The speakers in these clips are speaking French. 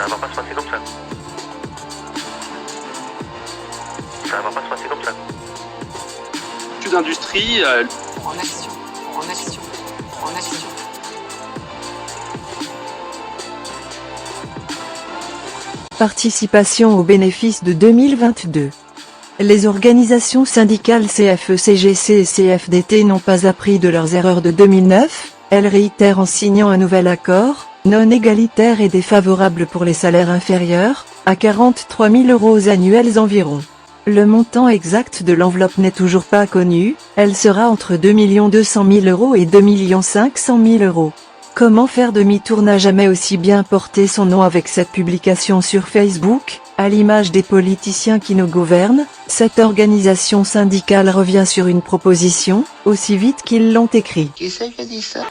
Ça va pas se passer comme ça. Ça va pas se passer comme ça. D'industrie. En action, en action, en action. Participation aux bénéfices de 2022. Les organisations syndicales CFE, CGC et CFDT n'ont pas appris de leurs erreurs de 2009, elles réitèrent en signant un nouvel accord, non égalitaire et défavorable pour les salaires inférieurs, à 43 000 € annuels environ. Le montant exact de l'enveloppe n'est toujours pas connu, elle sera entre 2 200 000 € et 2 500 000 €. Comment faire demi-tour n'a jamais aussi bien porté son nom avec cette publication sur Facebook, à l'image des politiciens qui nous gouvernent, cette organisation syndicale revient sur une proposition, aussi vite qu'ils l'ont écrit. Qui c'est qui a dit ça?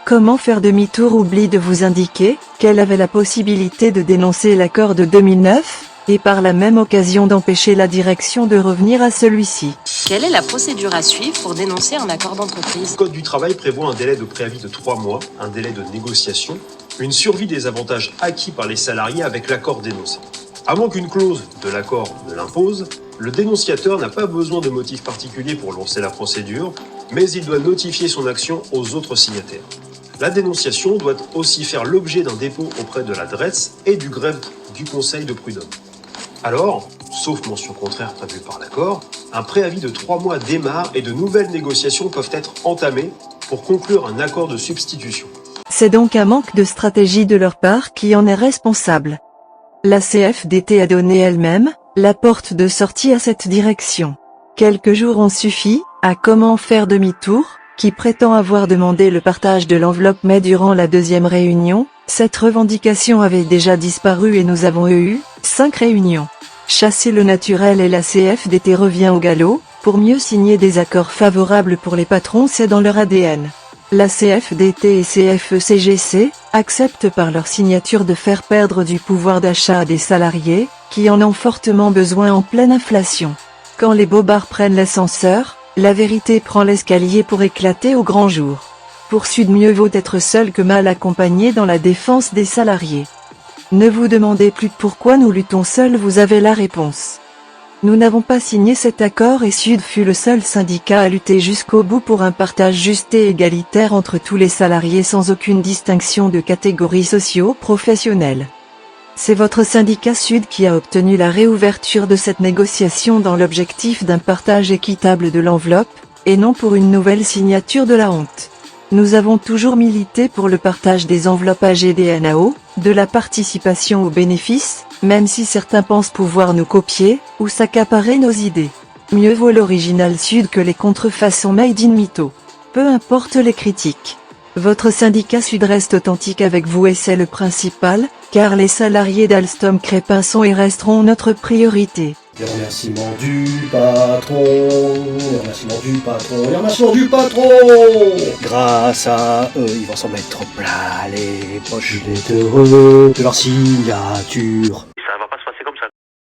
Comment faire demi-tour oublie de vous indiquer qu'elle avait la possibilité de dénoncer l'accord de 2009, et par la même occasion d'empêcher la direction de revenir à celui-ci. Quelle est la procédure à suivre pour dénoncer un accord d'entreprise? Le Code du travail prévoit un délai de préavis de 3 mois, un délai de négociation, une survie des avantages acquis par les salariés avec l'accord dénoncé. À moins qu'une clause de l'accord ne l'impose, le dénonciateur n'a pas besoin de motif particulier pour lancer la procédure, mais il doit notifier son action aux autres signataires. La dénonciation doit aussi faire l'objet d'un dépôt auprès de la DRETS et du greffe du Conseil de prud'homme. Alors, sauf mention contraire prévue par l'accord, un préavis de 3 mois démarre et de nouvelles négociations peuvent être entamées pour conclure un accord de substitution. C'est donc un manque de stratégie de leur part qui en est responsable. La CFDT a donné elle-même la porte de sortie à cette direction. Quelques jours ont suffi à Comment faire demi-tour, qui prétend avoir demandé le partage de l'enveloppe, mais durant la deuxième réunion, cette revendication avait déjà disparu et nous avons eu 5 réunions. Chasser le naturel et la CFDT revient au galop, pour mieux signer des accords favorables pour les patrons, c'est dans leur ADN. La CFDT et CFE-CGC acceptent par leur signature de faire perdre du pouvoir d'achat à des salariés, qui en ont fortement besoin en pleine inflation. Quand les bobards prennent l'ascenseur, la vérité prend l'escalier pour éclater au grand jour. Pour Sud, mieux vaut être seul que mal accompagné dans la défense des salariés. Ne vous demandez plus pourquoi nous luttons seuls, vous avez la réponse. Nous n'avons pas signé cet accord et Sud fut le seul syndicat à lutter jusqu'au bout pour un partage juste et égalitaire entre tous les salariés sans aucune distinction de catégorie socio-professionnelle. C'est votre syndicat Sud qui a obtenu la réouverture de cette négociation dans l'objectif d'un partage équitable de l'enveloppe, et non pour une nouvelle signature de la honte. Nous avons toujours milité pour le partage des enveloppes AGDNAO, de la participation aux bénéfices, même si certains pensent pouvoir nous copier, ou s'accaparer nos idées. Mieux vaut l'original Sud que les contrefaçons made in mytho. Peu importe les critiques. Votre syndicat Sud reste authentique avec vous et c'est le principal, car les salariés d'Alstom Crépin sont et resteront notre priorité. Les remerciements du patron, les remerciements du patron, les remerciements du patron. Grâce à eux, ils vont s'en mettre plein les poches. Il est heureux de leur signature.